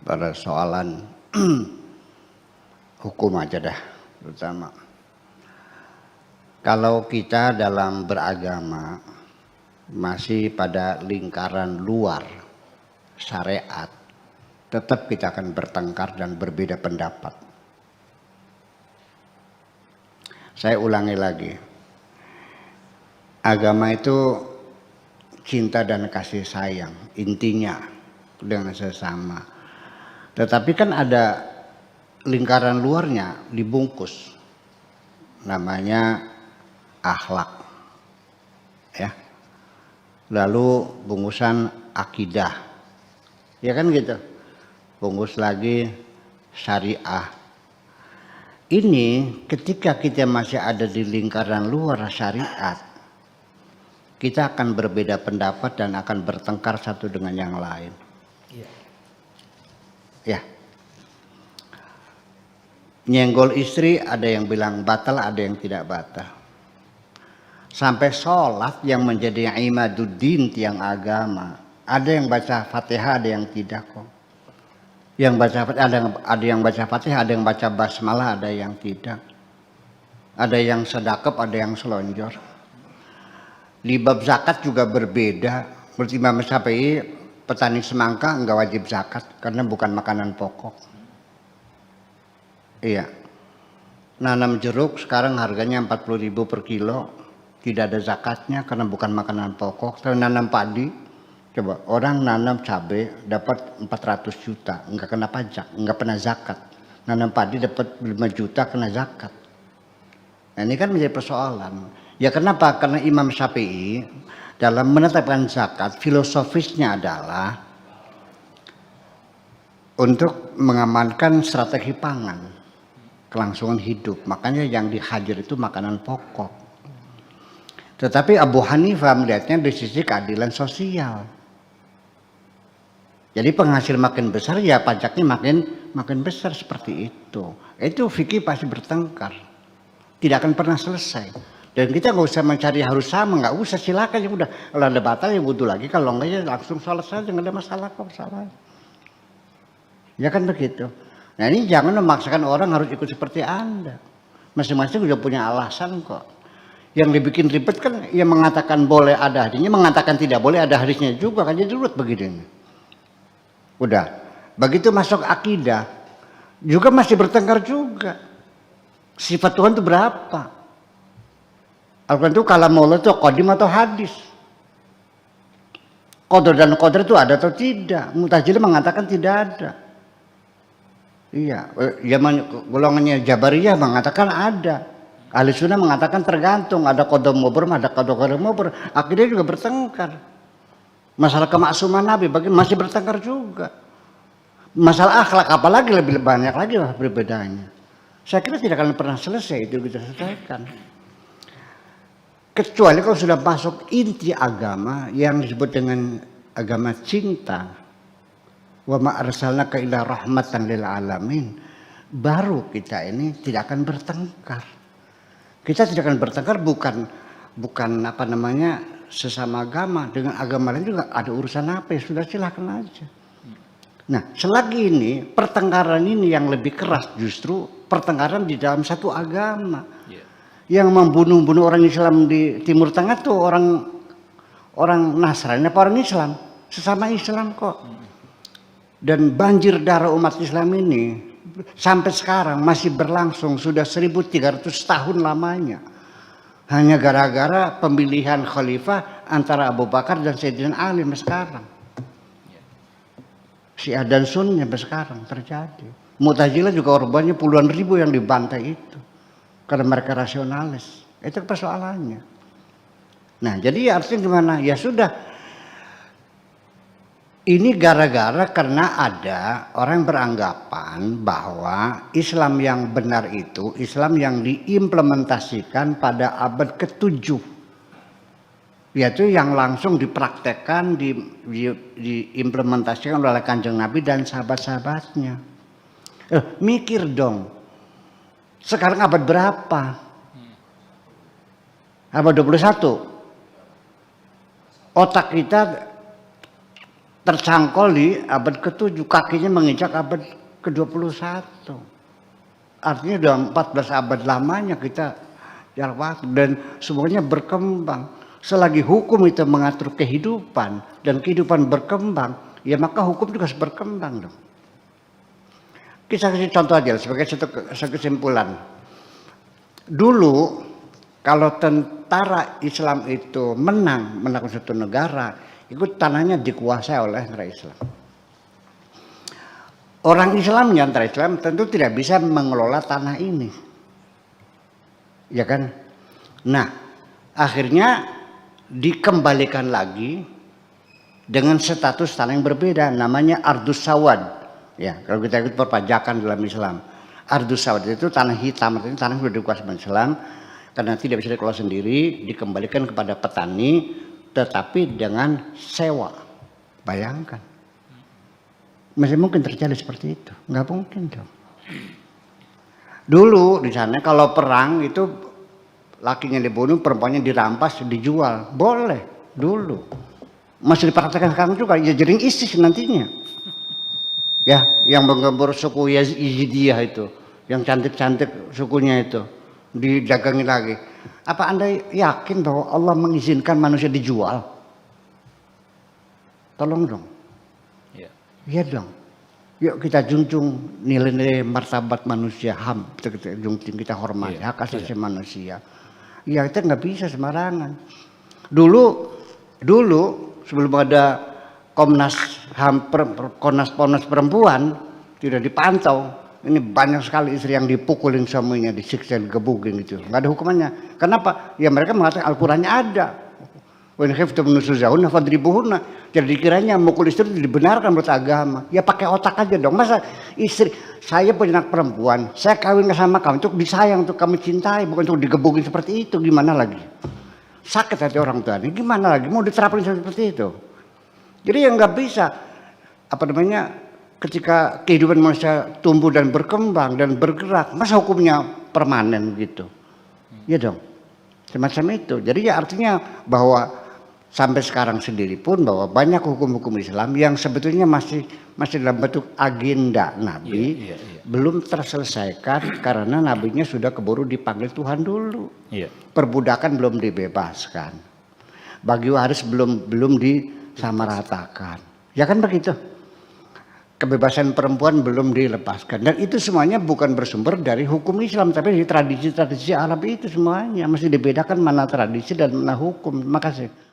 persoalan hukum aja dah, terutama kalau kita dalam beragama masih pada lingkaran luar syariat, tetap kita akan bertengkar dan berbeda pendapat. Saya ulangi lagi, agama itu cinta dan kasih sayang intinya dengan sesama. Tetapi kan ada lingkaran luarnya dibungkus, namanya akhlak, ya. Lalu bungkusan akidah, ya kan gitu. Bungkus lagi syariah. Ini ketika kita masih ada di lingkaran luar syariat, kita akan berbeda pendapat dan akan bertengkar satu dengan yang lain. Ya. Nyenggol istri ada yang bilang batal, ada yang tidak batal. Sampai sholat yang menjadi imaduddin, tiang agama, ada yang baca Fatihah, ada yang tidak kok. Yang baca ada yang baca Fatihah, ada yang baca basmalah, ada yang tidak. Ada yang sedekap, ada yang selonjor. Di bab zakat juga berbeda. Menurut Imam Syafi'i, petani semangka enggak wajib zakat karena bukan makanan pokok. Iya. Nanam jeruk sekarang harganya 40.000 per kilo, tidak ada zakatnya karena bukan makanan pokok. Kalau nanam padi, coba orang nanam cabai dapat 400 juta, enggak kena pajak, enggak pernah zakat. Nanam padi dapat 5 juta kena zakat. Nah, ini kan menjadi persoalan. Ya kenapa? Karena Imam Syafi'i dalam menetapkan zakat filosofisnya adalah untuk mengamankan strategi pangan, kelangsungan hidup. Makanya yang dihajar itu makanan pokok. Tetapi Abu Hanifah melihatnya dari sisi keadilan sosial. Jadi penghasil makin besar ya pajaknya makin besar, seperti itu. Itu fikih pasti bertengkar, tidak akan pernah selesai. Dan kita nggak usah mencari harus sama, nggak usah, silakan ya udah. Kalau ada batal ya wudhu lagi, kalau enggak ya langsung sholat saja, nggak ada masalah kok, salah. Ya kan begitu. Nah ini jangan memaksakan orang harus ikut seperti Anda. Masing-masing udah punya alasan kok. Yang dibikin ribet kan yang mengatakan boleh ada hadisnya, mengatakan tidak boleh ada hadisnya juga kan, jadi ribet begini. Udah, begitu masuk akidah juga masih bertengkar juga. Sifat Tuhan itu berapa? Al-Quran itu kalamullah itu qadim atau hadis. Qadar dan qadar itu ada atau tidak? Mu'tazilah mengatakan tidak ada. Iya, golongannya Jabariyah mengatakan ada. Ahli sunnah mengatakan tergantung, ada qadar mubram, ada qadar mubram. Akhirnya juga bertengkar. Masalah kemaksuman Nabi masih bertengkar juga. Masalah akhlak apalagi lebih banyak lagi lah perbedaannya. Saya kira tidak akan pernah selesai itu kita selesaikan. Kecuali kalau sudah masuk inti agama yang disebut dengan agama cinta. Wa ma arsalnaka illa rahmatan lil alamin. Baru kita ini tidak akan bertengkar. Kita tidak akan bertengkar bukan apa namanya sesama agama, dengan agama lain juga ada urusan apa ya sudah silakan aja. Nah selagi ini pertengkaran ini yang lebih keras justru pertengkaran di dalam satu agama. Yang membunuh orang Islam di Timur Tengah tuh orang Nasrani apa orang Islam, sesama Islam kok. Dan banjir darah umat Islam ini sampai sekarang masih berlangsung, sudah 1300 tahun lamanya. Hanya gara-gara pemilihan khalifah antara Abu Bakar dan Sayyidina Ali sampai sekarang. Syiah dan Sunni sampai sekarang terjadi. Mu'tazilah juga korbannya puluhan ribu yang dibantai itu. Karena mereka rasionalis. Itu persoalannya. Nah jadi artinya gimana? Ya sudah. Ini gara-gara karena ada orang beranggapan bahwa Islam yang benar itu Islam yang diimplementasikan pada abad ke-7, yaitu yang langsung dipraktekkan, diimplementasikan oleh Kanjeng Nabi dan sahabat-sahabatnya. Mikir dong, sekarang abad berapa? Abad 21. Otak kita tercangkol di abad ke-7, kakinya menginjak abad ke-21. Artinya udah 14 abad lamanya kita jarak waktu, dan semuanya berkembang. Selagi hukum itu mengatur kehidupan dan kehidupan berkembang, ya maka hukum juga harus berkembang dong. Kita kasih contoh aja sebagai satu kesimpulan. Dulu kalau tentara Islam itu menang suatu negara, itu tanahnya dikuasai oleh negara Islam. Orang Islam yang antara Islam tentu tidak bisa mengelola tanah ini, ya kan? Nah, akhirnya dikembalikan lagi dengan status tanah yang berbeda, namanya Ardus Sawad. Ya, kalau kita ikut perpajakan dalam Islam, Ardus Sawad itu tanah hitam, artinya tanah yang sudah dikuasai oleh Islam karena tidak bisa dikelola sendiri, dikembalikan kepada petani, tetapi dengan sewa. Bayangkan, masih mungkin terjadi seperti itu? Nggak mungkin dong. Dulu di sana kalau perang itu lakinya dibunuh, perempuannya dirampas, dijual, boleh dulu. Masih dipraktekkan sekarang juga, ya jering ISIS nantinya. Ya, yang menggembur suku Yazidiyah itu, yang cantik-cantik sukunya itu, didagangi lagi. Apa Anda yakin bahwa Allah mengizinkan manusia dijual? Tolong dong. Iya dong. Yuk kita junjung nilai-nilai martabat manusia, HAM, kita junjung, kita hormati hak asasi manusia. Ya kita nggak bisa sembarangan. Dulu sebelum ada Komnas HAM, Komnas Perempuan tidak dipantau, ini banyak sekali istri yang dipukulin suaminya, disiksa, digebukin gitu. Nggak ada hukumannya. Kenapa? Ya mereka mengatakan Al-Qurannya ada. Wa in khiftum nusuzahunna fadribuhunna. Jadi dikiranya mukul istri itu dibenarkan menurut agama. Ya pakai otak aja dong. Masa istri saya punya anak perempuan, saya kawin sama kamu untuk disayang, untuk kamu cintai, bukan untuk digebukin seperti itu. Gimana lagi? Sakit hati orang tua ini. Gimana lagi? Mau diterapkan seperti itu? Jadi yang nggak bisa, ketika kehidupan manusia tumbuh dan berkembang dan bergerak, masa hukumnya permanen gitu? Ya dong, semacam itu. Jadi ya artinya bahwa sampai sekarang sendiri pun bahwa banyak hukum-hukum Islam yang sebetulnya masih dalam bentuk agenda Nabi, belum terselesaikan karena Nabinya sudah keburu dipanggil Tuhan dulu. Perbudakan belum dibebaskan, bagi waris belum disamaratakan, ya kan begitu. Kebebasan perempuan belum dilepaskan, dan itu semuanya bukan bersumber dari hukum Islam, tapi dari tradisi-tradisi Arab itu semuanya. Masih dibedakan mana tradisi dan mana hukum. Terima kasih.